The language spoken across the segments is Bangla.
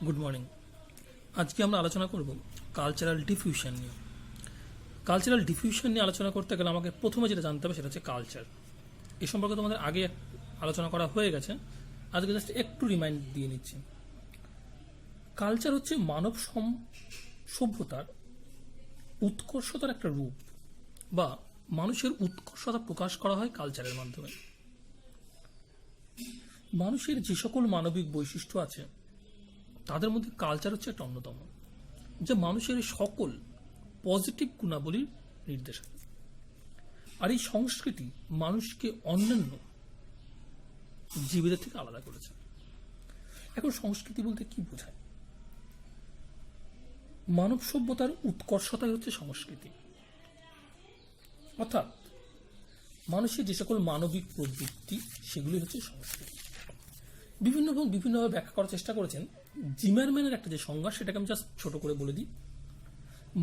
Good morning. আজকে আমরা আলোচনা করব কালচারাল ডিফিউশন নিয়ে। কালচারাল ডিফিউশন নিয়ে আলোচনা করতে গেলে আমাকে প্রথমে যেটা জানতে হবে সেটা হচ্ছে কালচার। এ সম্পর্কে তোমাদের আগে আলোচনা করা হয়ে গেছে, আজকে জাস্ট একটু রিমাইন্ড দিয়ে নিচ্ছি। কালচার হচ্ছে মানব সভ্যতার উৎকর্ষতার একটা রূপ, বা মানুষের উৎকর্ষতা প্রকাশ করা হয় কালচারের মাধ্যমে। মানুষের যে সকল মানবিক বৈশিষ্ট্য আছে তাদের মধ্যে কালচার হচ্ছে একটা অন্যতম, যা মানুষের সকল পজিটিভ গুণাবলীর নির্দেশ করে। আর এই সংস্কৃতি মানুষকে অন্যান্য জীবীদের থেকে আলাদা করেছে। এখন সংস্কৃতি বলতে কি বোঝায়? মানব সভ্যতার উৎকর্ষতাই হচ্ছে সংস্কৃতি, অর্থাৎ মানুষের যে সকল মানবিক প্রবৃত্তি সেগুলি হচ্ছে সংস্কৃতি। বিভিন্নভাবে ব্যাখ্যা করার চেষ্টা করেছেন। জিমারম্যানের একটা যে সংজ্ঞা, সেটাকে আমি জাস্ট ছোট করে বলে দিই।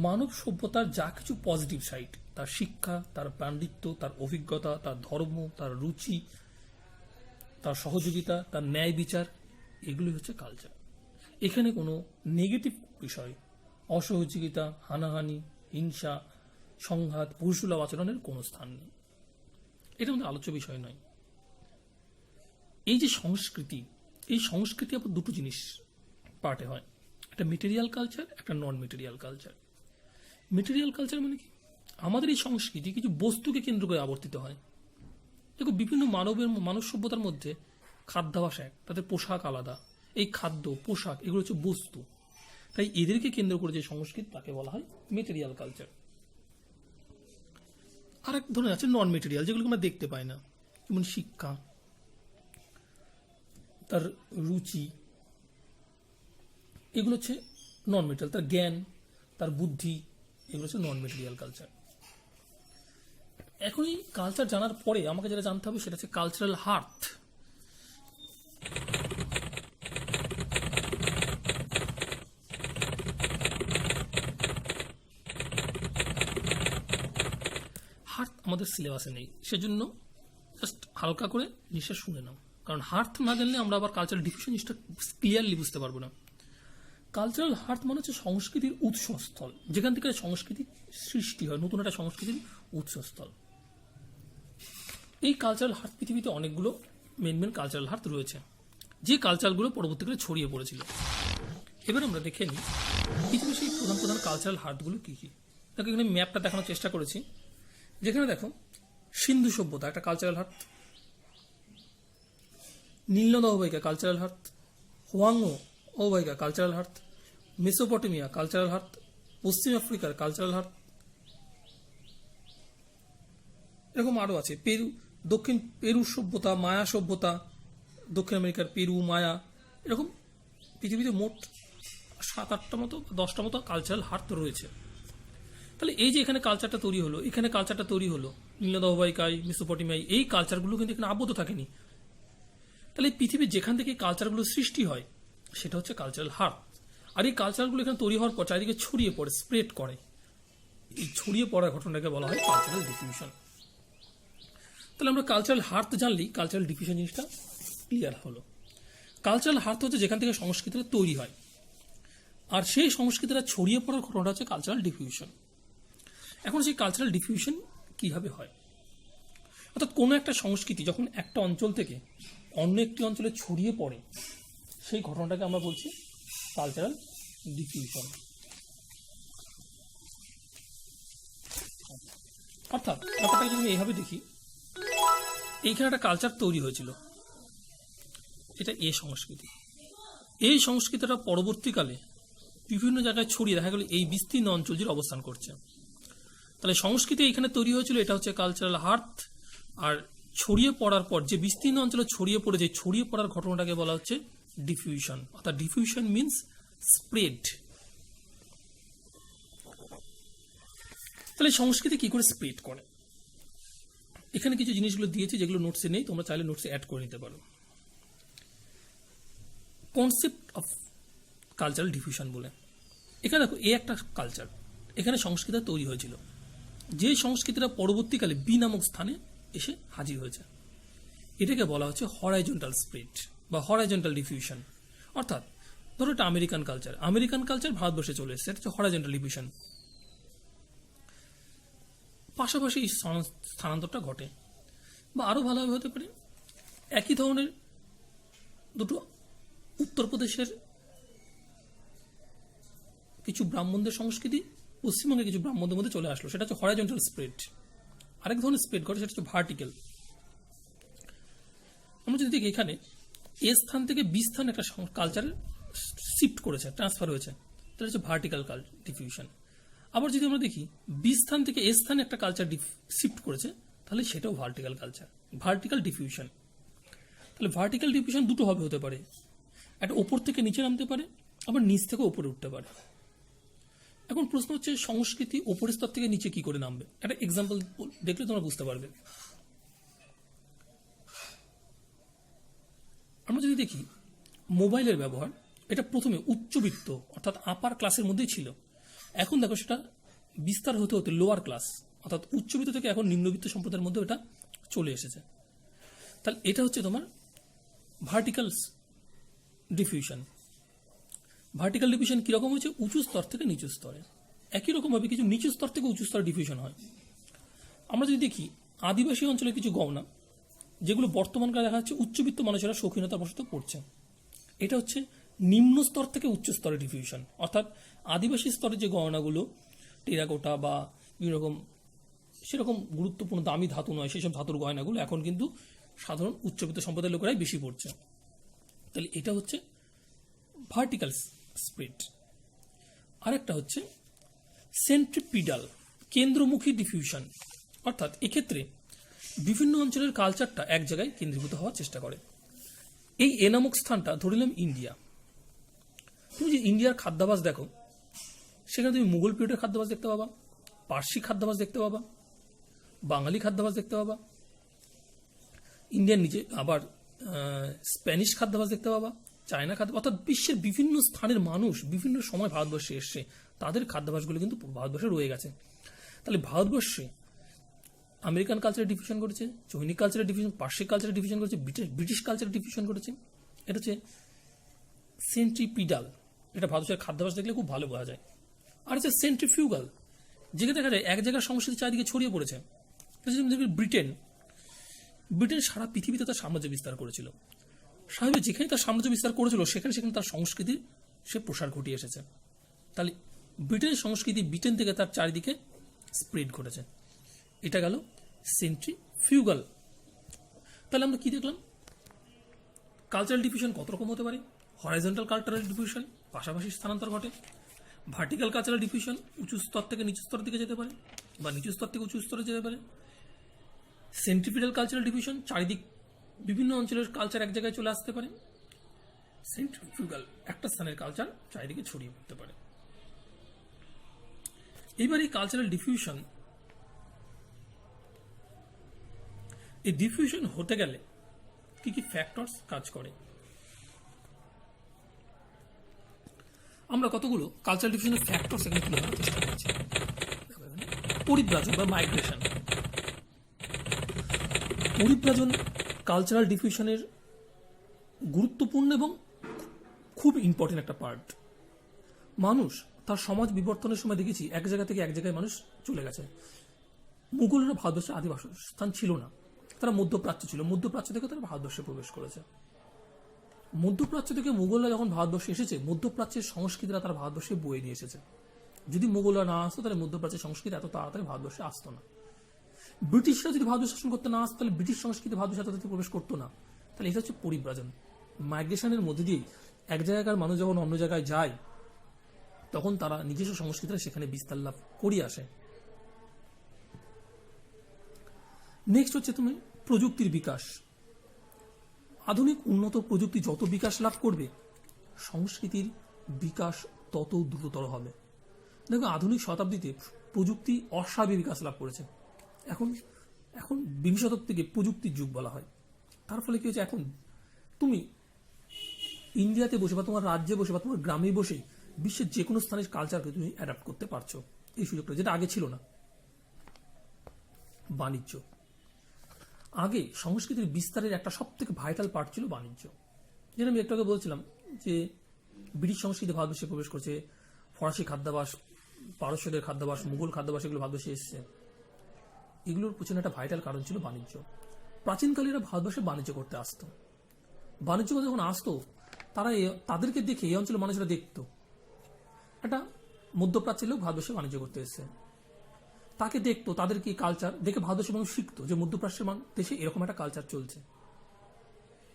মানব সভ্যতার যা কিছু পজিটিভ সাইড, তার শিক্ষা, তার পাণ্ডিত্য, তার অভিজ্ঞতা, তার ধর্ম, তার রুচি, তার সহযোগিতা, তার ন্যায় বিচার, এগুলি হচ্ছে কালচার। এখানে কোনো নেগেটিভ বিষয়, অসহযোগিতা, হানাহানি, হিংসা, সংঘাত, পশুসুলভ আচরণের কোনো স্থান নেই। এটা আমাদের আলোচ্য বিষয় নয়। এই যে সংস্কৃতি, এই সংস্কৃতি আবার দুটো জিনিস পার্টে হয়, একটা মেটেরিয়াল কালচার, একটা নন মেটেরিয়াল কালচার। মেটেরিয়াল কালচার মানে কি? আমাদের এই সংস্কৃতি কিছু বস্তুকে কেন্দ্র করে আবর্তিত হয়। দেখো, বিভিন্ন মানব সভ্যতার মধ্যে খাদ্যাভ্যাস এক, তাদের পোশাক আলাদা। এই খাদ্য, পোশাক, এগুলো হচ্ছে বস্তু। তাই এদেরকে কেন্দ্র করে যে সংস্কৃতি, তাকে বলা হয় মেটেরিয়াল কালচার। আর এক ধরনের আছে নন মেটেরিয়াল, যেগুলোকে আমরা দেখতে পাই না, যেমন শিক্ষা, তার রুচি, এগুলো হচ্ছে নন মেটেরিয়াল। তার জ্ঞান, তার বুদ্ধি, এগুলো হচ্ছে নন মেটেরিয়াল কালচার। এখন এই কালচার জানার পরে আমাকে যেটা জানতে হবে সেটা হচ্ছে কালচারাল হার্থ। হার্থ আমাদের সিলেবাসে নেই, সেজন্য জাস্ট হালকা করে জিনিসটা শুনে নাও, কারণ হার্থ না জানলে আমরা আবার কালচারাল ডিফিউশন জিনিসটা ক্লিয়ারলি বুঝতে পারবো না। কালচারাল হার্থ মানে হচ্ছে সংস্কৃতির উৎসস্থল, যেখান থেকে সংস্কৃতির সৃষ্টি হয়, নতুন একটা সংস্কৃতির উৎসস্থল। এই কালচারাল হার্থ পৃথিবীতে অনেকগুলো মেন কালচারাল হার্থ রয়েছে, যে কালচারগুলো পরবর্তীকালে ছড়িয়ে পড়েছিল। এবার আমরা দেখে নিই পৃথিবীর সেই প্রধান কালচারাল হার্থগুলো কি কি। দেখো, এখানে ম্যাপটা দেখানোর চেষ্টা করেছি, যেখানে দেখো সিন্ধু সভ্যতা একটা কালচারাল হার্থ, নীলনদ অববাহিকা কালচারাল হার্থ, হোয়াংহো অববাহিকা cultural hearth, Mesopotamia cultural hearth, পশ্চিম আফ্রিকার কালচারাল হার্থ, এরকম আরো আছে। দক্ষিণ পেরু সভ্যতা, মায়া সভ্যতা, দক্ষিণ আমেরিকার পেরু, মায়া, এরকম পৃথিবীতে মোট 7-8টা মতো 10টা মতো কালচারাল হার্থ রয়েছে। তাহলে এই যে এখানে কালচারটা তৈরি হলো, এখানে কালচারটা তৈরি হলো নীলনদ অববাহিকায়, মেসোপটেমিয়ায়, এই কালচারগুলো কিন্তু এখানে আবদ্ধ থাকেনি। তাহলে এই পৃথিবীর যেখান থেকে কালচারগুলো সৃষ্টি হয় সেটা হচ্ছে কালচারাল হার্থ। আর এই কালচারগুলো এখানে তৈরি হওয়ার পর চারিদিকে ছড়িয়ে পড়ে, স্প্রেড করে। এই ছড়িয়ে পড়ার ঘটনাকে বলা হয় কালচারাল ডিফিউশন। তাহলে আমরা কালচারাল হার্থ জানলেই কালচারাল ডিফিউশন জিনিসটা ক্লিয়ার হলো। কালচারাল হার্থ হচ্ছে যেখান থেকে সংস্কৃতিটা তৈরি হয়, আর সেই সংস্কৃতিটা ছড়িয়ে পড়ার ঘটনাটা হচ্ছে কালচারাল ডিফিউশন। এখন সেই কালচারাল ডিফিউশন কিভাবে হয়? অর্থাৎ কোনো একটা সংস্কৃতি যখন একটা অঞ্চল থেকে অন্য একটি অঞ্চলে ছড়িয়ে পড়ে, সেই ঘটনাটাকে আমরা বলছি কালচারাল ডিফিউশন। অর্থাৎ ব্যাপারটাকে যদি এইভাবে দেখি, এইখানে একটা কালচার তৈরি হয়েছিল, এটা এ সংস্কৃতি। এই সংস্কৃতিটা পরবর্তীকালে বিভিন্ন জায়গায় ছড়িয়ে দেখা গেল এই বিস্তীর্ণ অঞ্চল জুড়ে অবস্থান করছে। তাহলে সংস্কৃতি এখানে তৈরি হয়েছিল, এটা হচ্ছে কালচারাল হার্থ। আর ছড়িয়ে পড়ার পর যে বিস্তীর্ণ অঞ্চলে ছড়িয়ে পড়েছে, ছড়িয়ে পড়ার ঘটনাটাকে বলা হচ্ছে ডিফিউশন। অর্থাৎ ডিফিউশন মিনস স্প্রেড। তাহলে সংস্কৃতি কি করে স্প্রেড করে? এখানে কিছু জিনিসগুলো দিয়েছি যেগুলো নোটসে নেই, তোমরা চাইলে নোটসে অ্যাড করে নিতে পারো। কনসেপ্ট অফ কালচারাল ডিফিউশন বলে, এখানে দেখো এ একটা কালচার, এখানে সংস্কৃতি তৈরি হয়েছিল, যে সংস্কৃতিটা পরবর্তীকালে বি নামক স্থানে এসে হাজির হয়েছে। এটাকে বলা হচ্ছে হরাইজন্টাল স্প্রেড বা হরাইজন্টাল ডিফিউশন। অর্থাৎ ধরো এটা আমেরিকান কালচার ভারতবর্ষে চলে এসেছে, এটা হচ্ছে হরাইজন্টাল ডিভিশন। পাশাপাশি এই স্থানান্তরটা ঘটে। বা আরো ভালোভাবে হতে পারে একই ধরনের দুটো উত্তরপ্রদেশের কিছু ব্রাহ্মণদের সংস্কৃতি পশ্চিমবঙ্গের কিছু ব্রাহ্মণদের মধ্যে চলে আসলো, সেটা হচ্ছে হরাইজন্টাল স্প্রেড। আরেক ধরনের স্প্রেড ঘটে, সেটা হচ্ছে ভার্টিক্যাল। আমরা যদি দেখি এখানে এ স্থান থেকে বি স্থান একটা কালচার শিফট করেছে, ট্রান্সফার হয়েছে, তাহলে হচ্ছে ভার্টিক্যাল ডিফিউশন। আবার যদি আমরা দেখি বি স্থান থেকে এ স্থানে একটা কালচার শিফট করেছে, তাহলে সেটাও ভার্টিক্যাল ডিফিউশন। তাহলে ভার্টিক্যাল ডিফিউশন দুটো হবে, হতে পারে একটা ওপর থেকে নিচে নামতে পারে, আবার নিচ থেকে ওপরে উঠতে পারে। এখন প্রশ্ন হচ্ছে সংস্কৃতি ওপরের স্তর থেকে নিচে কি করে নামবে? একটা এক্সাম্পল দেখলে তোমরা বুঝতে পারবে। আমরা যদি দেখি মোবাইলের ব্যবহার, এটা প্রথমে উচ্চবিত্ত অর্থাৎ আপার ক্লাসের মধ্যেই ছিল, এখন দেখো সেটা বিস্তার হতে হতে লোয়ার ক্লাস অর্থাৎ উচ্চবিত্ত থেকে এখন নিম্নবিত্ত সম্প্রদায়ের মধ্যে এটা চলে এসেছে। তাহলে এটা হচ্ছে তোমার ভার্টিক্যাল ডিফিউশন। ভার্টিক্যাল ডিফিউশন কিরকম হয়েছে? উঁচু স্তর থেকে নিচু স্তরে। একই রকমভাবে কিছু নিচু স্তর থেকে উঁচু স্তরে ডিফিউশন হয়। আমরা যদি দেখি আদিবাসী অঞ্চলের কিছু গহনা, যেগুলো বর্তমানকালে দেখা যাচ্ছে উচ্চবিত্ত মানুষেরা শৌখিনতাবশত পড়ছে, এটা হচ্ছে নিম্ন স্তর থেকে উচ্চ স্তরে ডিফিউশন। অর্থাৎ আদিবাসী স্তরে যে গহনাগুলো টেরাকোটা বা বিভিন্ন রকম সেরকম গুরুত্বপূর্ণ দামি ধাতু নয়, সেসব ধাতুর গয়নাগুলো এখন কিন্তু সাধারণ উচ্চবিত্ত সম্প্রদায়ের লোকেরাই বেশি পড়ছে। তাহলে এটা হচ্ছে ভার্টিক্যাল স্প্রেড। আরেকটা হচ্ছে সেন্ট্রিপিডাল, কেন্দ্রমুখী ডিফিউশন। অর্থাৎ এক্ষেত্রে বিভিন্ন অঞ্চলের কালচারটা এক জায়গায় কেন্দ্রীভূত হওয়ার চেষ্টা করে। এই এ নামক স্থানটা ধরিলাম ইন্ডিয়া। তুমি যে ইন্ডিয়ার খাদ্যাভাস দেখো, সেখানে তুমি মুঘল পিরিয়ডের খাদ্যাভাস দেখতে পাবা, পার্সি খাদ্যাভাস দেখতে পাবা, বাঙালি খাদ্যাভাস দেখতে পাবা, ইন্ডিয়ার নিচে আবার স্প্যানিশ খাদ্যাভাস দেখতে পাবা, চায়না খাদ্য, অর্থাৎ বিশ্বের বিভিন্ন স্থানের মানুষ বিভিন্ন সময় ভারতবর্ষে এসছে, তাদের খাদ্যাভাসগুলো কিন্তু ভারতবর্ষে রয়ে গেছে। তাহলে ভারতবর্ষে আমেরিকান কালচারের ডিফিউশন করেছে, চৈনিক কালচারের ডিফিউশন, পার্সিক কালচারের ডিফিউশন করেছে, ব্রিটিশ কালচারের ডিফিউশন করেছে। এটা হচ্ছে সেন্ট্রিপিডাল, এটা ভারতবর্ষের খাদ্যাভাস দেখলে খুব ভালো বোঝা যায়। আর হচ্ছে সেন্ট্রিফিউগাল, যেখানে দেখা যায় এক জায়গার সংস্কৃতি চারিদিকে ছড়িয়ে পড়েছে। ব্রিটেন সারা পৃথিবীতে তার সাম্রাজ্য বিস্তার করেছিল। স্বাভাবিক যেখানে তার সাম্রাজ্য বিস্তার করেছিল সেখানে তার সংস্কৃতির সে প্রসার ঘটিয়ে এসেছে। তাহলে ব্রিটেনের সংস্কৃতি ব্রিটেন থেকে তার চারিদিকে স্প্রেড ঘটেছে। এটা গেল সেন্ট্রিফিউগাল। তাহলে আমরা কি দেখলাম? কালচারাল ডিফিউশন কত রকম হতে পারে? হরাইজন্টাল কালচারাল ডিফিউশন, পাশাপাশি স্থানান্তর ঘটে। ভার্টিক্যাল কালচারাল ডিফিউশন, উঁচু স্তর থেকে নিচু স্তরের দিকে যেতে পারে বা নিচু স্তর থেকে উঁচু স্তরে যেতে পারে। সেন্ট্রিপিডাল কালচারাল ডিফিউশন, চারিদিক বিভিন্ন অঞ্চলের কালচার এক জায়গায় চলে আসতে পারে। সেন্ট্রিফিউগাল, একটা স্থানের কালচার চারিদিকে ছড়িয়ে পড়তে পারে। এইবার এই কালচারাল ডিফিউশন, এই ডিফিউশন হতে গেলে কি কি ফ্যাক্টরস কাজ করে? আমরা কতগুলো কালচারাল ডিফিউশনের ফ্যাক্টরস এখানে তুলে ধরার চেষ্টা করছি। পরিব্রাজন বা মাইগ্রেশন। পরিব্রাজন কালচারাল ডিফিউশনের গুরুত্বপূর্ণ এবং খুব ইম্পর্টেন্ট একটা পার্ট। মানুষ তার সমাজ বিবর্তনের সময় দেখেছি এক জায়গা থেকে এক জায়গায় মানুষ চলে গেছে। মুঘলরা ভারতবর্ষের আদি বাসস্থান ছিল না, তারা মধ্যপ্রাচ্য ছিল। মধ্যপ্রাচ্য থেকে তারা ভারতবর্ষে প্রবেশ করেছে। মধ্যপ্রাচ্য থেকে মুঘলরা যখন ভারতবর্ষে এসেছে, মধ্যপ্রাচ্যের সংস্কৃতিরা তারা ভারতবর্ষে বয়ে নিয়ে এসেছে। যদি মুঘলরা না আসতো তাহলে মধ্যপ্রাচ্যের সংস্কৃতি এত তাড়াতাড়ি ভারতবর্ষে আসতো না। ব্রিটিশরা যদি ভারতবর্ষ শাসন করতে না আসতো তাহলে ব্রিটিশ সংস্কৃতি ভারতবর্ষে এত প্রবেশ করতো না। তাহলে এটা হচ্ছে পরিব্রাজন। মাইগ্রেশনের মধ্যে দিয়ে এক জায়গাকার মানুষ যখন অন্য জায়গায় যায়, তখন তারা নিজস্ব সংস্কৃতিরা সেখানে বিস্তার লাভ করিয়ে আসে। নেক্সট হচ্ছে তুমি প্রযুক্তির বিকাশ। আধুনিক উন্নত প্রযুক্তি যত বিকাশ লাভ করবে, সংস্কৃতির বিকাশ তত দ্রুততর হবে। দেখো আধুনিক শতাব্দীতে প্রযুক্তি অস্বাভাবিক বিকাশ লাভ করেছে। এখন বিংশ শতক থেকে প্রযুক্তির যুগ বলা হয়। তার ফলে কি হচ্ছে, এখন তুমি ইন্ডিয়াতে বসে বা তোমার রাজ্যে বসে বা তোমার গ্রামে বসে বিশ্বের যে কোনো স্থানের কালচারকে তুমি অ্যাডাপ্ট করতে পারছো। এই সুযোগটা যেটা আগে ছিল না। বাণিজ্য, আগে সংস্কৃতির বিস্তারের একটা সব থেকে ভাইটাল পার্ট ছিল বাণিজ্য। যেটা আমি একটু আগে বলছিলাম যে ব্রিটিশ সংস্কৃতি ভারতবর্ষে প্রবেশ করছে, ফরাসি খাদ্যাভ্যাস, পারস্যদের খাদ্যাভ্যাস, মুঘল খাদ্যাভ্যাস, এগুলো ভারতবর্ষে এসছে। এগুলোর পিছনে একটা ভাইটাল কারণ ছিল বাণিজ্য। প্রাচীনকালে এরা ভারতবর্ষে বাণিজ্য করতে আসতো। বাণিজ্য করতে যখন আসতো, তারা তাদেরকে দেখে এই অঞ্চলের মানুষরা দেখতো একটা মধ্যপ্রাচ্যের লোক ভারতবর্ষে বাণিজ্য করতে এসছে, তাকে দেখতো, তাদের কি কালচার দেখে ভারতবর্ষের মানুষ শিখতো যে মধ্যপ্রাচ্যের দেশে এরকম একটা কালচার চলছে।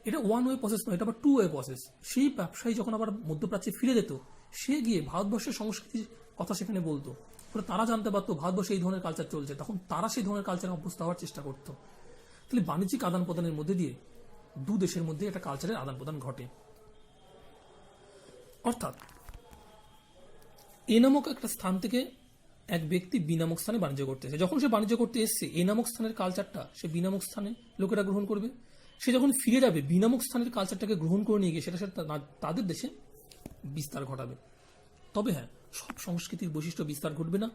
এটা ওয়ান ওয়ে প্রসেস নয়, এটা আবার টু ওয়ে প্রসেস। সেই ব্যবসায়ী যখন আবার মধ্যপ্রাচ্যে ফিরে যেত, সে গিয়ে ভারতবর্ষের সংস্কৃতির কথা সেখানে বলতো, ফলে তারা জানতে পারতো ভারতবর্ষে এই ধরনের কালচার চলছে, তখন তারা সেই ধরনের কালচারে অভ্যস্ত হওয়ার চেষ্টা করতো। তাহলে বাণিজ্যিক আদান প্রদানের মধ্যে দিয়ে দু দেশের মধ্যে একটা কালচারের আদান প্রদান ঘটে। অর্থাৎ এ নামক একটা স্থান থেকে এক ব্যক্তি বি নামক স্থানে বাণিজ্য করতে এসেছে। যখন সে বাণিজ্য করতে এসছে, এ নামক স্থানের কালচারটা সে বি নামক স্থানে লোকেরা গ্রহণ করবে। সে যখন ফিরে যাবে, বি নামক স্থানের কালচারটাকে গ্রহণ করে নিয়ে গিয়ে সেটা তাদের দেশে বিস্তার ঘটাবে। তবে হ্যাঁ, সব সংস্কৃতির বৈশিষ্ট্য বিস্তার ঘটবে না,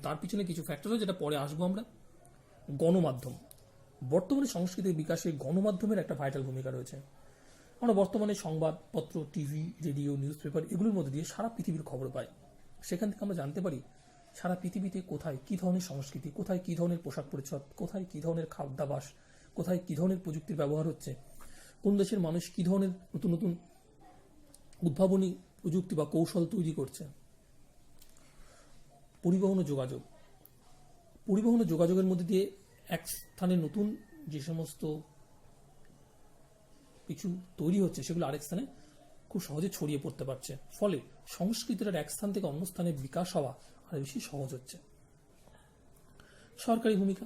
তার পিছনে কিছু ফ্যাক্টর আছে যেটা পরে আসবো আমরা। গণমাধ্যম, বর্তমানে সংস্কৃতির বিকাশে গণমাধ্যমের একটা ভাইটাল ভূমিকা রয়েছে। আমরা বর্তমানে সংবাদপত্র, টিভি, রেডিও, নিউজ পেপার এগুলোর মধ্যে দিয়ে সারা পৃথিবীর খবর পাই। সেখান থেকে আমরা জানতে পারি সারা পৃথিবীতে কোথায় কী ধরনের সংস্কৃতি, কোথায় কী ধরনের পোশাক পরিচ্ছদ, কোথায় কী ধরনের খাদ্যাভ্যাস, কোথায় কী ধরনের প্রযুক্তির ব্যবহার হচ্ছে, কোন দেশের মানুষ কী ধরনের নতুন নতুন উদ্ভাবনী প্রযুক্তি বা কৌশল তৈরি করছে। পরিবহন ও যোগাযোগ, পরিবহন ও যোগাযোগের মধ্যে দিয়ে এক স্থানে নতুন যে সমস্ত কিছু তৈরি হচ্ছে, সেগুলো আরেক স্থানে খুব সহজে ছড়িয়ে পড়তে পারছে। ফলে সংস্কৃতির এক স্থান থেকে অন্য স্থানে বিকাশ হওয়া আরো বেশি সহজ হচ্ছে। সরকারি ভূমিকা,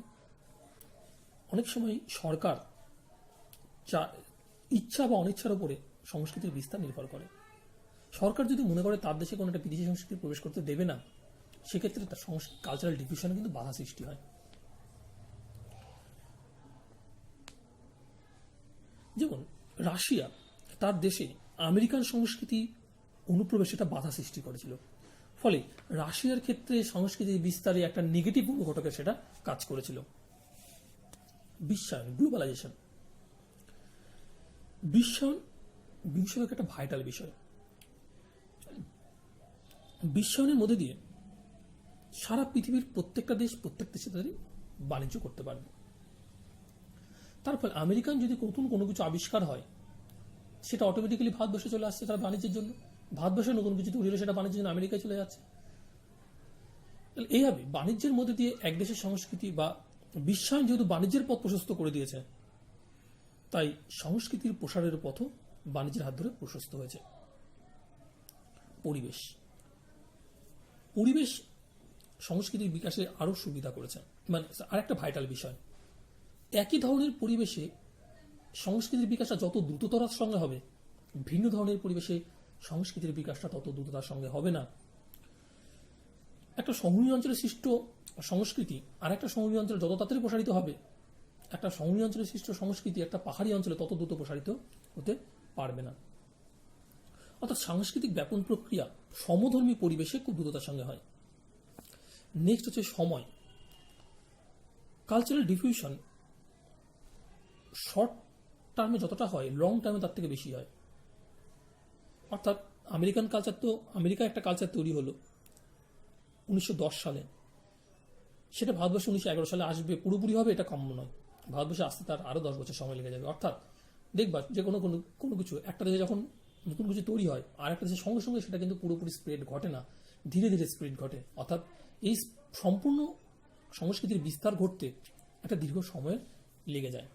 অনেক সময় সরকার ইচ্ছা বা অনিচ্ছার উপরে সংস্কৃতির বিস্তার নির্ভর করে। সরকার যদি মনে করে তার দেশে কোনো একটা বিদেশি সংস্কৃতি প্রবেশ করতে দেবে না, সেক্ষেত্রে তার কালচারাল ডিফিউশনে কিন্তু বাধা সৃষ্টি হয়। যেমন রাশিয়া তার দেশে আমেরিকান সংস্কৃতি অনুপ্রবেশ এটা বাধা সৃষ্টি করেছিল, ফলে রাশিয়ার ক্ষেত্রে সংস্কৃতির বিস্তারে একটা নেগেটিভ ঘটকে সেটা কাজ করেছিল। বিশ্বায়ন, গ্লোবালাইজেশন, বিশ্বায়ন বিংশ শতকের একটা ভাইটাল বিষয়। বিশ্বায়নের মধ্যে দিয়ে সারা পৃথিবীর প্রত্যেকটা দেশ প্রত্যেক দেশের সাথে বাণিজ্য করতে পারবে। তার ফলে আমেরিকান যদি নতুন কোনো কিছু আবিষ্কার হয়, সেটা অটোমেটিক্যালি ভারতবর্ষে চলে আসছে তার বাণিজ্যের জন্য। ভারতবর্ষে নতুন কিছু তৈরি হলে সেটা বাণিজ্যের জন্য আমেরিকায় চলে যাচ্ছে। এইভাবে বাণিজ্যের মধ্যে দিয়ে এক দেশের সংস্কৃতি বা বিশ্বায়ন যেহেতু বাণিজ্যের পথ প্রশস্ত করে দিয়েছে, তাই সংস্কৃতির প্রসারের পথও বাণিজ্যের হাত ধরে প্রশস্ত হয়েছে। পরিবেশ, পরিবেশ সংস্কৃতির বিকাশে আরো সুবিধা করেছে। মানে আরেকটা ভাইটাল বিষয়, একই ধরনের পরিবেশে সংস্কৃতির বিকাশটা যত দ্রুততার সঙ্গে হবে, ভিন্ন ধরনের পরিবেশে সংস্কৃতির বিকাশটা তত দ্রুততার সঙ্গে হবে না। একটা শহুরি অঞ্চলে সৃষ্ট সংস্কৃতি আর একটা শহুরি অঞ্চলে যত তাড়াতাড়ি প্রসারিত হবে, একটা শহুরি অঞ্চলে সৃষ্ট সংস্কৃতি একটা পাহাড়ি অঞ্চলে তত দ্রুত প্রসারিত হতে পারবে না। অর্থাৎ সাংস্কৃতিক ব্যাপন প্রক্রিয়া সমধর্মী পরিবেশে খুব দ্রুততার সঙ্গে হয়। নেক্সট হচ্ছে সময়। কালচারাল ডিফিউশন শর্ট টার্মে যতটা হয়, লং টার্মে তার থেকে বেশি হয়। অর্থাৎ আমেরিকান কালচার, তো আমেরিকায় একটা কালচার তৈরি হলো 1910 সালে, সেটা ভারতবর্ষে 1911 সালে আসবে, পুরোপুরি হবে এটা কাম্য নয়। ভারতবর্ষে আসতে তার আরো 10 বছর সময় লেগে যাবে। অর্থাৎ দেখবা যে কোনো কিছু একটা দেশে যখন নতুন কিছু তৈরি হয়, আর একটা দেশের সঙ্গে সঙ্গে সেটা কিন্তু পুরোপুরি স্প্রেড ঘটে না, ধীরে ধীরে স্প্রেড ঘটে। অর্থাৎ এই সম্পূর্ণ সংস্কৃতির বিস্তার ঘটতে একটা দীর্ঘ সময় লেগে যায়।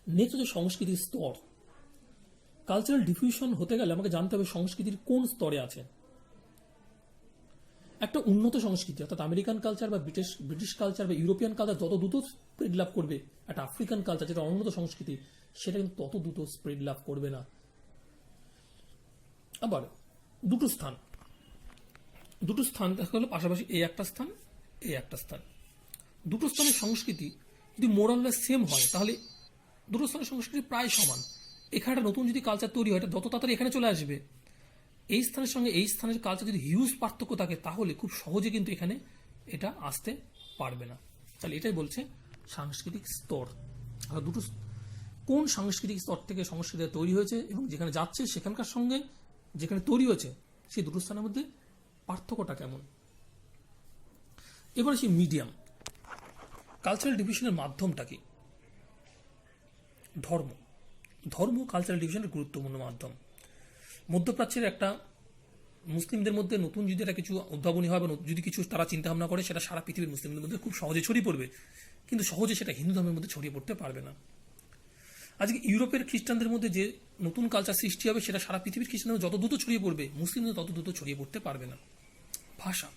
নেক্সট হচ্ছে সংস্কৃতির স্তর। কালচারাল ডিফিউশন হতে গেলে আমাকে জানতে হবে সংস্কৃতির কোন স্তরে আছে। একটা উন্নত সংস্কৃতি অর্থাৎ আমেরিকান কালচার বা ব্রিটিশ কালচার বা ইউরোপিয়ান কালচার যত দ্রুত স্প্রেড লাভ করবে, একটা আফ্রিকান কালচার যেটা অনুন্নত সংস্কৃতি, সেটা কিন্তু তত দ্রুত স্প্রেড লাভ করবে না। আবার দুটো স্থান দেখা গেল পাশাপাশি, এই একটা স্থান, এই একটা স্থান, দুটো স্থানের সংস্কৃতি যদি মোরাললেস সেম হয়, তাহলে দুটো স্থানের সংস্কৃতি প্রায় সমান। এখানে একটা নতুন যদি কালচার তৈরি হয়, এটা যত তাড়াতাড়ি এখানে চলে আসবে। এই স্থানের সঙ্গে এই স্থানের কালচার যদি হিউজ পার্থক্য থাকে, তাহলে খুব সহজে কিন্তু এখানে এটা আসতে পারবে না। তাহলে এটাই বলছে সাংস্কৃতিক স্তর। দুটো কোন সাংস্কৃতিক স্তর থেকে সংস্কৃতি তৈরি হয়েছে এবং যেখানে যাচ্ছে সেখানকার সঙ্গে যেখানে তৈরি হয়েছে সেই দুটো স্থানের মধ্যে পার্থক্যটা কেমন। এবার সেই মিডিয়াম, কালচারাল ডিভিশনের মাধ্যমটা কি? ধর্ম। ধর্ম কালচারাল ডিভিশনের গুরুত্বপূর্ণ মাধ্যম। মধ্যপ্রাচ্যের একটা মুসলিমদের মধ্যে নতুন যদি একটা কিছু উদ্ভাবনী হয় বা যদি কিছু তারা চিন্তা ভাবনা করে, সেটা সারা পৃথিবীর মুসলিমদের মধ্যে খুব সহজে ছড়িয়ে পড়বে, কিন্তু সহজে সেটা হিন্দু ধর্মের মধ্যে ছড়িয়ে পড়তে পারবে না। আজকে ইউরোপের খ্রিস্টানদের মধ্যে যে নতুন কালচার সৃষ্টি হবে, সেটা সারা পৃথিবীর খ্রিস্টানদের যত দ্রুত ছড়িয়ে পড়বে, মুসলিমদের তত দ্রুত ছড়িয়ে পড়তে পারবে না। ভাষা।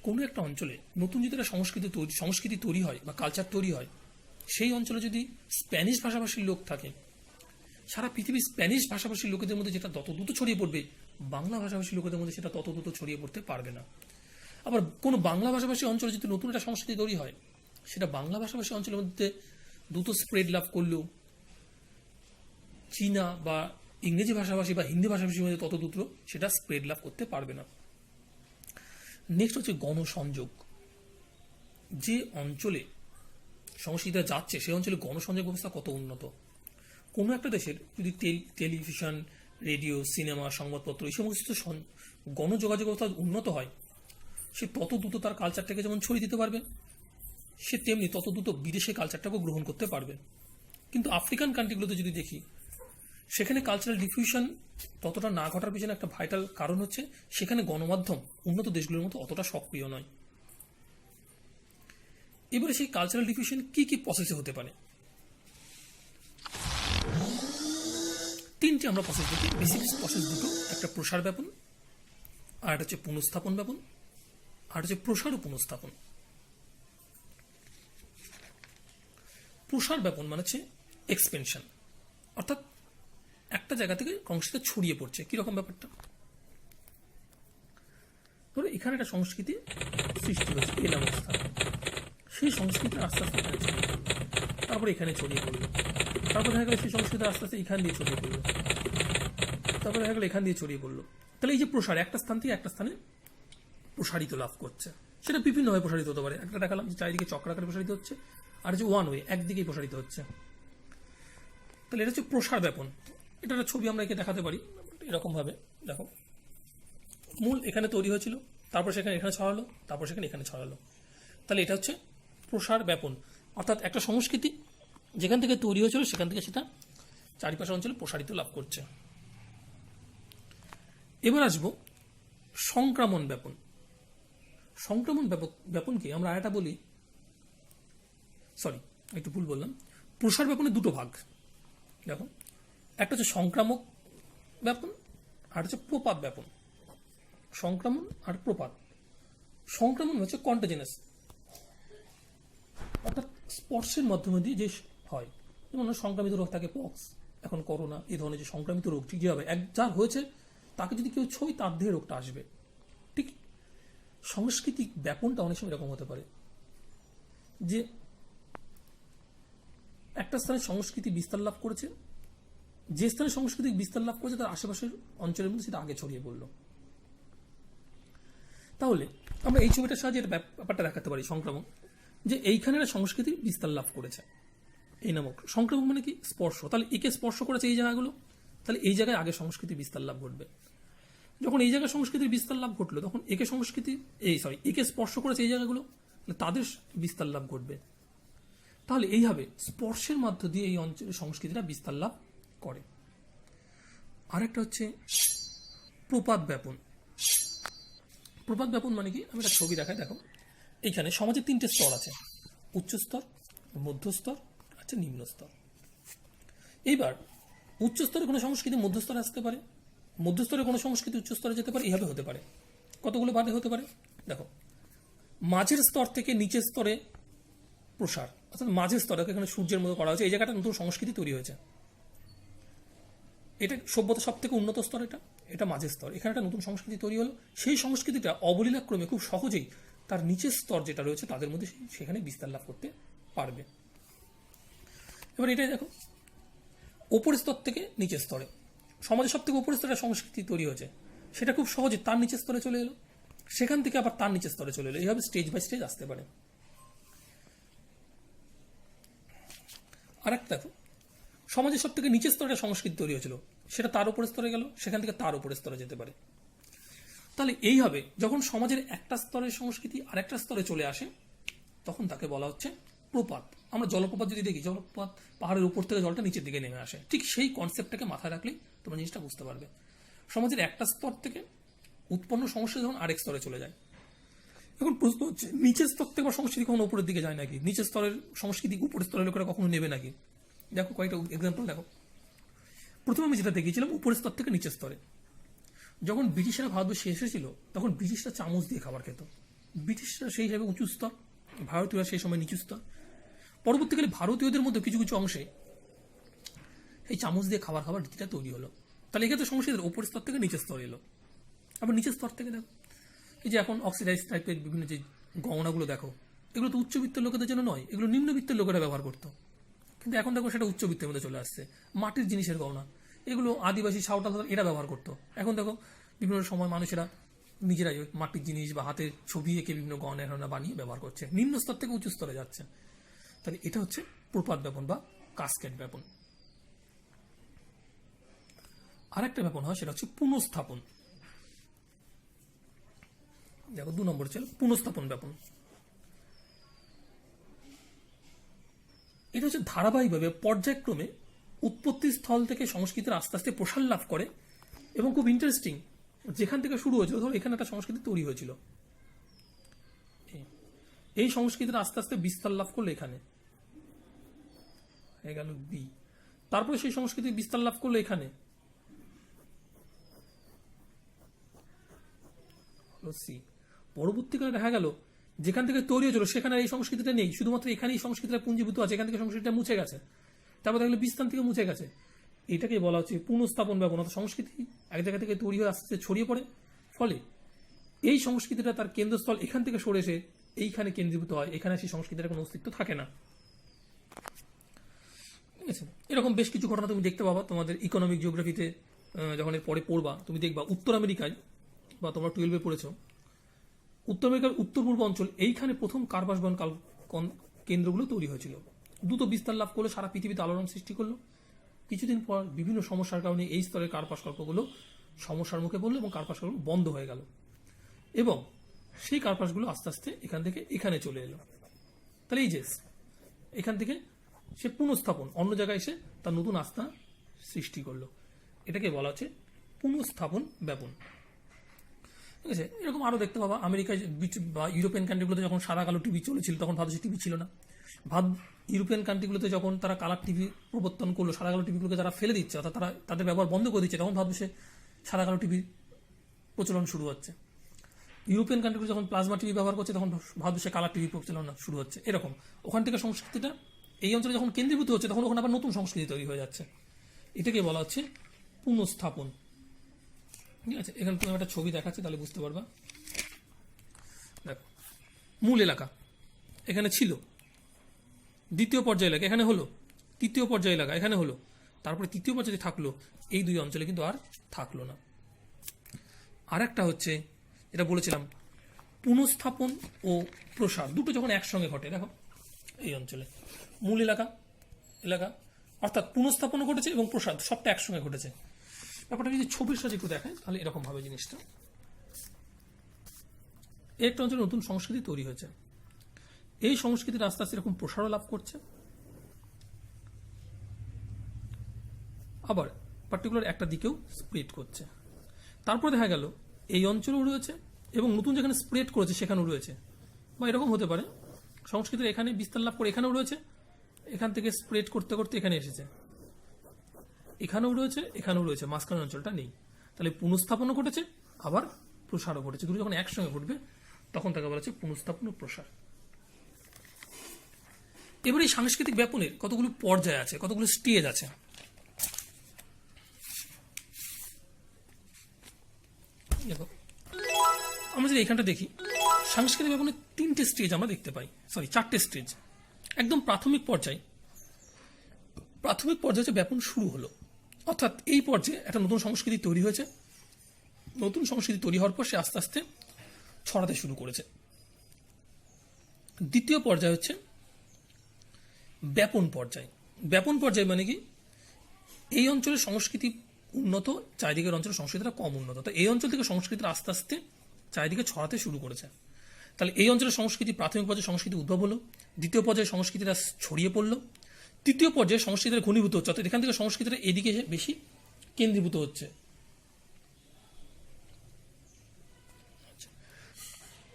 কোনো একটা অঞ্চলে নতুন যদি একটা সংস্কৃতি তৈরি হয় বা কালচার তৈরি হয়, সেই অঞ্চলে যদি স্প্যানিশ ভাষাভাষীর লোক থাকে, সারা পৃথিবীর স্প্যানিশ ভাষাভাষীর লোকেদের মধ্যে যেটা তত দ্রুত ছড়িয়ে পড়বে, বাংলা ভাষাভাষী লোকেদের মধ্যে সেটা তত দ্রুত ছড়িয়ে পড়তে পারবে না। আবার কোনো বাংলা ভাষাভাষী অঞ্চলে যদি নতুন একটা সংস্কৃতি তৈরি হয়, সেটা বাংলা ভাষাভাষী অঞ্চলের মধ্যে দ্রুত স্প্রেড লাভ করলেও চীনা বা ইংরেজি ভাষাভাষী বা হিন্দি ভাষাভাষীর মধ্যে তত দ্রুত সেটা স্প্রেড লাভ করতে পারবে না। নেক্সট হচ্ছে গণসংযোগ। যে অঞ্চলে সংস্কৃতিটা যাচ্ছে সেই অঞ্চলে গণসংযোগ ব্যবস্থা কত উন্নত। কোনো একটা দেশের যদি টেলিভিশন, রেডিও, সিনেমা, সংবাদপত্র এই সমস্ত গণযোগাযোগ ব্যবস্থা উন্নত হয়, সে তত দ্রুত তার কালচারটাকে যেমন ছড়িয়ে দিতে পারবে, সে তেমনি তত দ্রুত বিদেশে কালচারটাকেও গ্রহণ করতে পারবে। কিন্তু আফ্রিকান কান্ট্রিগুলোতে যদি দেখি, সেখানে কালচারাল ডিফিউশন ততটা না ঘটার পিছনে একটা ভাইটাল কারণ হচ্ছে সেখানে গণমাধ্যম উন্নত দেশগুলোর মতো অতটা সক্রিয় নয়। এবারে সেই কালচারাল ডিফিউশন কি কি প্রসেসে হতে পারে? তিনটি আমরা প্রসেস দেখি, বেসিক প্রসেস দুটো, একটা প্রসার ব্যাপন, আর একটা হচ্ছে পুনঃস্থাপন ব্যাপন, আর হচ্ছে প্রসার ও পুনঃস্থাপন। প্রসার ব্যাপন মানে হচ্ছে এক্সপেনশন, অর্থাৎ একটা জায়গা থেকে সংস্কৃতি ছড়িয়ে পড়ছে। কিরকম ব্যাপারটা? ধরো এখানে একটা সংস্কৃতি সৃষ্টি হয়েছে, এই অবস্থা, সেই সংস্কৃতি আস্তে আস্তে এখানে ছড়িয়ে পড়লো, তারপরে এখানে ছড়িয়ে পড়লো, তারপর দেখা গেলো সেই সংস্কৃতি আস্তে আস্তে এখান দিয়ে ছড়িয়ে পড়লো, তারপরে দেখা গেলো এখান দিয়ে ছড়িয়ে পড়লো। তাহলে এই যে প্রসার, একটা স্থান থেকে একটা স্থানে প্রসারিত লাভ করছে, সেটা বিভিন্নভাবে প্রসারিত হতে পারে। একটা দেখালাম যে চারিদিকে চক্রাকারে প্রসারিত হচ্ছে, আর হচ্ছে ওয়ান ওয়ে, একদিকেই প্রসারিত হচ্ছে। তাহলে এটা হচ্ছে প্রসার ব্যাপন। এটা একটা ছবি আমরা একে দেখাতে পারি এরকম ভাবে। দেখো, মূল এখানে তৈরি হয়েছিল, তারপর সেখানে এখানে ছড়ালো, তারপর সেখানে এখানে ছড়ালো। তাহলে এটা হচ্ছে প্রসার ব্যাপন, অর্থাৎ একটা সংস্কৃতি যেখান থেকে তৈরি হয়েছিল সেখান থেকে সেটা চারিপাশের অঞ্চলে প্রসারিত লাভ করছে। এবার আসবো সংক্রমণ ব্যাপন। সংক্রমণ ব্যাপনকে আমরা আরেকটা বলি, সরি একটু ভুল বললাম, প্রসার ব্যাপনের দুটো ভাগ। দেখো, একটা হচ্ছে সংক্রামক ব্যাপন, আর হচ্ছে প্রপাত ব্যাপন। সংক্রমণ আর প্রপাত। সংক্রমণ হচ্ছে কন্টাজিনাস, অর্থাৎ স্পর্শের মাধ্যমে দিয়ে যে হয়, যেমন সংক্রামিত রোগ থাকে পক্স, এখন করোনা, এই ধরনের যে সংক্রামিত রোগ ঠিক যেভাবে যার হয়েছে তাকে যদি কেউ ছোঁয় তার দেহে রোগটা আসবে। ঠিক সাংস্কৃতিক ব্যাপনটা অনেক সময় এরকম হতে পারে যে একটা স্থানে সংস্কৃতি বিস্তার লাভ করেছে, যে স্থানে সংস্কৃতি বিস্তার লাভ করেছে তার আশেপাশের অঞ্চলের মধ্যে সেটা আগে ছড়িয়ে পড়ল। তাহলে আমরা এই ছবিটার সাহায্যে ব্যাপারটা দেখাতে পারি সংক্রমণ, যে এইখানে একটা সংস্কৃতি বিস্তার লাভ করেছে, এই নামক সংক্রমণ মানে কি স্পর্শ। তাহলে একে স্পর্শ করেছে এই জায়গাগুলো, তাহলে এই জায়গায় আগে সংস্কৃতি বিস্তার লাভ ঘটবে। যখন এই জায়গায় সংস্কৃতির বিস্তার লাভ ঘটলো, তখন একে স্পর্শ করেছে এই জায়গাগুলো, তাদের বিস্তার লাভ ঘটবে। তাহলে এইভাবে স্পর্শের মধ্য দিয়ে এই অঞ্চলের সংস্কৃতিটা বিস্তার লাভ করে। আরেকটা হচ্ছে প্রপাত ব্যাপন। প্রপাত ব্যাপন মানে কি, আমি একটা ছবি দেখাই। দেখো, এইখানে সমাজের তিনটে স্তর আছে, উচ্চ স্তর, মধ্যস্তর, আচ্ছা নিম্ন স্তর। এইবার উচ্চ স্তরে কোনো সংস্কৃতি মধ্যস্তরে আসতে পারে, মধ্যস্তরে কোনো সংস্কৃতি উচ্চ স্তরে যেতে পারে, এইভাবে হতে পারে। কতগুলো বাদে হতে পারে? দেখো, মাঝের স্তর থেকে নিচের স্তরে প্রসার, অর্থাৎ মাঝের স্তর, এখানে সূর্যের মতো করা হয়েছে, এই জায়গাটা নতুন সংস্কৃতি তৈরি হয়েছে, এটা সভ্যতা সব থেকে উন্নত স্তর, এটা মাঝের স্তর, এখানে একটা নতুন সংস্কৃতি তৈরি হলো। সেই সংস্কৃতিটা অবলীলাক্রমে খুব সহজেই তার নিচের স্তর যেটা রয়েছে তাদের মধ্যে সেখানে বিস্তার লাভ করতে পারবে। এবার এটাই দেখো, ওপরের স্তর থেকে নিচের স্তরে, সমাজের সব থেকে উপরের স্তরে সংস্কৃতি তৈরি হয়েছে, সেটা খুব সহজে তার নিচের স্তরে চলে এলো, সেখান থেকে আবার তার নিচের স্তরে চলে এলো, এইভাবে স্টেজ বাই স্টেজ আসতে পারে। আর একটা দেখো, সমাজের সব থেকে নিচের স্তরে সংস্কৃতি তৈরি হয়েছিল, সেটা তার উপরের স্তরে গেল, সেখান থেকে তার উপরের স্তরে যেতে পারে। তাহলে এইভাবে যখন সমাজের একটা স্তরের সংস্কৃতি আর একটা স্তরে চলে আসে, তখন তাকে বলা হচ্ছে প্রপাত। আমরা জলপ্রপাত যদি দেখি, জলপ্রপাত পাহাড়ের উপর থেকে জলটা নিচের দিকে নেমে আসে, ঠিক সেই কনসেপ্টটাকে মাথায় রাখলেই তোমরা জিনিসটা বুঝতে পারবে। সমাজের একটা স্তর থেকে উৎপন্ন সমস্যা যখন আরেক স্তরে চলে যায়। এখন প্রশ্ন হচ্ছে, নিচের স্তর থেকে সংস্কৃতি কখনো উপরের দিকে যায় নাকি? নিচের স্তরের সংস্কৃতি উপরের স্তরের লোকেরা কখনো নেবে নাকি? দেখো কয়েকটা এক্সাম্পল দেখো। প্রথমে আমি যেটা দেখিয়েছিলাম উপরের স্তর থেকে নিচের স্তরে, যখন ব্রিটিশরা ভারতবর্ষে এসেছিল তখন ব্রিটিশরা চামচ দিয়ে খাবার খেত। ব্রিটিশরা সেই হিসাবে উঁচু স্তর, ভারতীয়রা সেই সময় নিচু স্তর। পরবর্তীকালে ভারতীয়দের মধ্যে কিছু কিছু অংশে এই চামচ দিয়ে খাবার রীতিটা তৈরি হলো। তাহলে এক্ষেত্রে সংস্কৃতির উপরের স্তর থেকে নিচের স্তর এলো। আবার নিচের স্তর থেকে দেখো, এই যে এখন অক্সিডাইজ টাইপের বিভিন্ন যে গহনাগুলো দেখো, এগুলো তো উচ্চবিত্তের লোকেদের জন্য নয়, এগুলো নিম্নবিত্তের লোকেরা ব্যবহার করতো। কিন্তু এখন দেখো সেটা উচ্চবিত্তের মধ্যে চলে আসছে। মাটির জিনিসের গহনা, এগুলো আদিবাসী সাঁওতাল এরা ব্যবহার করতো। এখন দেখো বিভিন্ন সময় মানুষেরা নিজেরাই মাটির জিনিস বা হাতের ছবি এঁকে বিভিন্ন গহনা বানিয়ে ব্যবহার করছে, নিম্ন স্তর থেকে উঁচু স্তরে যাচ্ছে। তাহলে এটা হচ্ছে প্রপাত ব্যাপন বা কাস্কেড ব্যাপন। আরেকটা ব্যাপন হয়, সেটা হচ্ছে পুনঃস্থাপন। দেখো 2 নম্বর ছিল পুনঃস্থাপন ব্যাপন। এটা হচ্ছে ধারাবাহিকভাবে পর্যায়ক্রমে উৎপত্তি স্থল থেকে সংস্কৃতির আস্তে আস্তে প্রসার লাভ করে, এবং খুব ইন্টারেস্টিং, যেখান থেকে শুরু হয়েছিল, ধরো এখানে একটা সংস্কৃতি তৈরি হয়েছিল, এই সংস্কৃতির আস্তে আস্তে বিস্তার লাভ করলো এখানে, হয়ে গেল বি। তারপরে সেই সংস্কৃতি বিস্তার লাভ করলো এখানে, সি। পরবর্তীকালে দেখা গেল যেখান থেকে তৈরি হয়েছিল সেখানে এই সংস্কৃতিটা নেই, শুধুমাত্র এখানে এই সংস্কৃতিটা পুঞ্জীভূত আছে, এখান থেকে সংস্কৃতিটা মুছে গেছে। তারপর দেখলে বিস্তার থেকে মুছে গেছে। এটাকেই বলা হচ্ছে পুনঃস্থাপন ব্যাপন। অর্থাৎ সংস্কৃতি এক জায়গা থেকে তৈরি হয়ে আস্তে ছড়িয়ে পড়ে, ফলে এই সংস্কৃতিটা তার কেন্দ্রস্থল এখান থেকে সরে এসে এইখানে কেন্দ্রীভূত হয়, এখানে সেই সংস্কৃতির কোনো অস্তিত্ব থাকে না। ঠিক আছে, এরকম বেশ কিছু ঘটনা তুমি দেখতে পাবা তোমাদের ইকোনমিক জিওগ্রাফিতে যখন এর পরে পড়বা, তুমি দেখবা উত্তর আমেরিকায়, বা তোমরা 12-এ পড়েছো, উত্তর আমেরিকার উত্তর পূর্ব অঞ্চল, এইখানে প্রথম কার্পাস বন কেন্দ্রগুলো তৈরি হয়েছিল। দ্রুত বিস্তার লাভ করলো, সারা পৃথিবীতে আলোড়ন সৃষ্টি করলো। কিছুদিন পর বিভিন্ন সমস্যার কারণে এই স্তরের কার্পাস কল্পগুলো সমস্যার মুখে পড়লো এবং কার্পাস কল্প বন্ধ হয়ে গেল, এবং সেই কার্পাসগুলো আস্তে আস্তে এখান থেকে এখানে চলে এলো। তাহলে এই যে এখান থেকে সে পুনঃস্থাপন, অন্য জায়গায় এসে তার নতুন আস্থা সৃষ্টি করলো। এটাকে বলা হচ্ছে পুনঃস্থাপন ব্যাপন। ঠিক আছে, এরকম আরো দেখতে পাবা আমেরিকায় বা ইউরোপিয়ান কান্ট্রিগুলোতে যখন সাদা কালো টিভি চলেছিল, তখন ভারতবর্ষে টিভি ছিল না। ইউরোপিয়ান কান্ট্রিগুলোতে যখন তারা কালার টিভি প্রবর্তন করলো, সাদা কালো টিভিগুলোকে যারা ফেলে দিচ্ছে, অর্থাৎ তারা তাদের ব্যবহার বন্ধ করে দিচ্ছে, তখন ভারতবর্ষে সাদা কালো টিভির প্রচলন শুরু হচ্ছে। ইউরোপিয়ান কান্ট্রিগুলো যখন প্লাজমা টিভি ব্যবহার করছে, তখন ভারতবর্ষে কালার টিভি প্রচলন শুরু হচ্ছে। এরকম ওখান থেকে সংস্কৃতিটা এই অঞ্চলে যখন কেন্দ্রীভূত হচ্ছে, তখন ওখানে আবার নতুন সংস্কৃতি তৈরি হয়ে যাচ্ছে। এটাকে বলা হচ্ছে পুনঃস্থাপন। ঠিক আছে, এখানে তুমি একটা ছবি দেখাচ্ছি, তাহলে বুঝতে পারবা। দেখো, মূল এলাকা এখানে ছিল, দ্বিতীয় পর্যায় এলাকা এখানে হলো, তৃতীয় পর্যায় এলাকা এখানে হলো, তারপরে তৃতীয় পর্যায়ে থাকলো, এই 2 অঞ্চলে কিন্তু আর থাকলো না। আর একটা হচ্ছে যেটা বলেছিলাম, পুনঃস্থাপন ও প্রসার দুটো যখন একসঙ্গে ঘটে। দেখো এই অঞ্চলে মূল এলাকা অর্থাৎ পুনঃস্থাপনও ঘটেছে এবং প্রসার, সবটা একসঙ্গে ঘটেছে। ব্যাপারটা যদি ছবির সাথে একটু দেখায়, তাহলে এরকম ভাবে জিনিসটা, একটা অঞ্চলে নতুন সংস্কৃতি তৈরি হয়েছে, এই সংস্কৃতির আস্তে আস্তে এরকম প্রসারও লাভ করছে, আবার পার্টিকুলার একটা দিকেও স্প্রেড করছে। তারপর দেখা গেল এই অঞ্চলেও রয়েছে এবং নতুন যেখানে স্প্রেড করেছে সেখানেও রয়েছে, বা এরকম হতে পারে সংস্কৃতির এখানে বিস্তার লাভ করে এখানেও রয়েছে, এখান থেকে স্প্রেড করতে করতে এখানে এসেছে, এখানেও রয়েছে, মাঝখানের অঞ্চলটা নেই। তাহলে পুনঃস্থাপনও ঘটেছে, আবার প্রসারও ঘটেছে। দুটো যখন একসঙ্গে ঘটবে, তখন তাকে বলা হচ্ছে পুনঃস্থাপন ও প্রসার। এবার এই সাংস্কৃতিক ব্যাপনের কতগুলো পর্যায় আছে, কতগুলো স্টেজ আছে। দেখো, আমরা যদি এখানটা দেখি, সাংস্কৃতিক ব্যাপনের 3টে স্টেজ আমরা দেখতে পাই, 4টে স্টেজ। একদম প্রাথমিক পর্যায়ে হচ্ছে ব্যাপন শুরু হলো, অর্থাৎ এই পর্যায়ে একটা নতুন সংস্কৃতি তৈরি হয়েছে, নতুন সংস্কৃতি তৈরি হওয়ার পর সে আস্তে আস্তে ছড়াতে শুরু করেছে। দ্বিতীয় পর্যায় হচ্ছে ব্যাপন পর্যায়, ব্যাপন পর্যায়ে মানে কি, এই অঞ্চলের সংস্কৃতি উন্নত, চারিদিকের অঞ্চলের সংস্কৃতিটা কম উন্নত। তো এই অঞ্চল থেকে সংস্কৃতিটা আস্তে আস্তে চারিদিকে ছড়াতে শুরু করেছে। তাহলে এই অঞ্চলের সংস্কৃতি প্রাথমিক পর্যায়ে সংস্কৃতি উদ্ভব হলো, দ্বিতীয় পর্যায়ে সংস্কৃতিটা ছড়িয়ে পড়লো, তৃতীয় পর্যায়ে সংস্কৃতিটা ঘনীভূত হচ্ছে, অর্থাৎ এখান থেকে সংস্কৃতিটা এদিকে এসে বেশি কেন্দ্রীভূত হচ্ছে।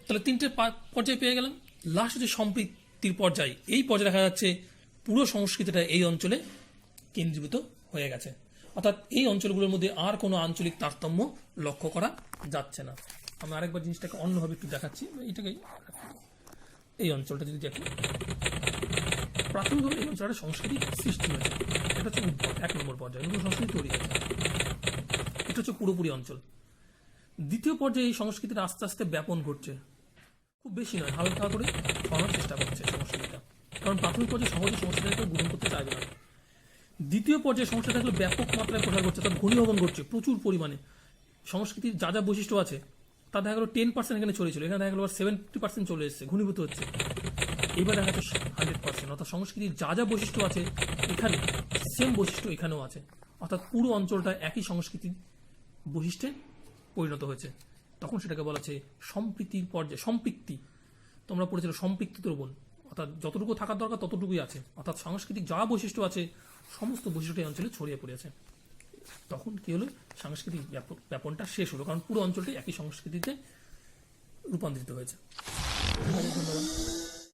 তাহলে তিনটে পর্যায়ে পেয়ে গেলাম। লাস্ট যে সম্প্রীতির পর্যায়, এই পর্যায়ে দেখা যাচ্ছে পুরো সংস্কৃতিটা এই অঞ্চলে কেন্দ্রীভূত হয়ে গেছে, অর্থাৎ এই অঞ্চলগুলোর মধ্যে আর কোনো আঞ্চলিক তারতম্য লক্ষ্য করা যাচ্ছে না। আমি আরেকবার জিনিসটাকে অন্যভাবে একটু দেখাচ্ছি। এটাকে, এই অঞ্চলটা যদি দেখি, প্রাথমিকভাবে এই অঞ্চলটা সংস্কৃতি সৃষ্টি হয়েছে, এটা হচ্ছে উদ্ভব, 1 নম্বর পর্যায়ে নতুন সংস্কৃতি তৈরি হয়েছে, এটা হচ্ছে পুরোপুরি অঞ্চল। দ্বিতীয় পর্যায়ে এই সংস্কৃতিটা আস্তে আস্তে ব্যাপন ঘটছে, খুব বেশি নয়, হালকা করে ছড়ানোর চেষ্টা করছে সংস্কৃতিটা, কারণ প্রাথমিক পর্যায়ে সহজে সংস্কৃতিটাকে গ্রহণ করতে চাইবে না। দ্বিতীয় পর্যায়ে সংস্কৃতিগুলো ব্যাপক মাত্রায় প্রসার করছে, তার ঘনীভবন ঘটছে প্রচুর পরিমাণে। সংস্কৃতির যা যা বৈশিষ্ট্য আছে তা দেখা গেল 10% এখানে চলেছিল, এখানে দেখা গেল 70% চলে এসেছে, ঘনীভূত হচ্ছে। এইবার দেখা যাচ্ছে 100%, অর্থাৎ সংস্কৃতির যা যা বৈশিষ্ট্য আছে এখানে সেম বৈশিষ্ট্য এখানেও আছে, অর্থাৎ পুরো অঞ্চলটা একই সংস্কৃতির বৈশিষ্ট্যে পরিণত হয়েছে। তখন সেটাকে বলা হচ্ছে সম্প্রীতির পর্যায়ে। সম্পৃক্তি তোমরা পড়েছিল, সম্পৃক্ত দ্রবণ, অর্থাৎ যতটুকু থাকার দরকার ততটুকুই আছে, অর্থাৎ সাংস্কৃতিক যা বৈশিষ্ট্য আছে সমস্ত বৈশিষ্ট্য এই অঞ্চলে ছড়িয়ে পড়েছে। তখন কি হলো, সাংস্কৃতিক ব্যাপনটা শেষ হলো, কারণ পুরো অঞ্চলটি একই সংস্কৃতিতে রূপান্তরিত হয়েছে। ধন্যবাদ।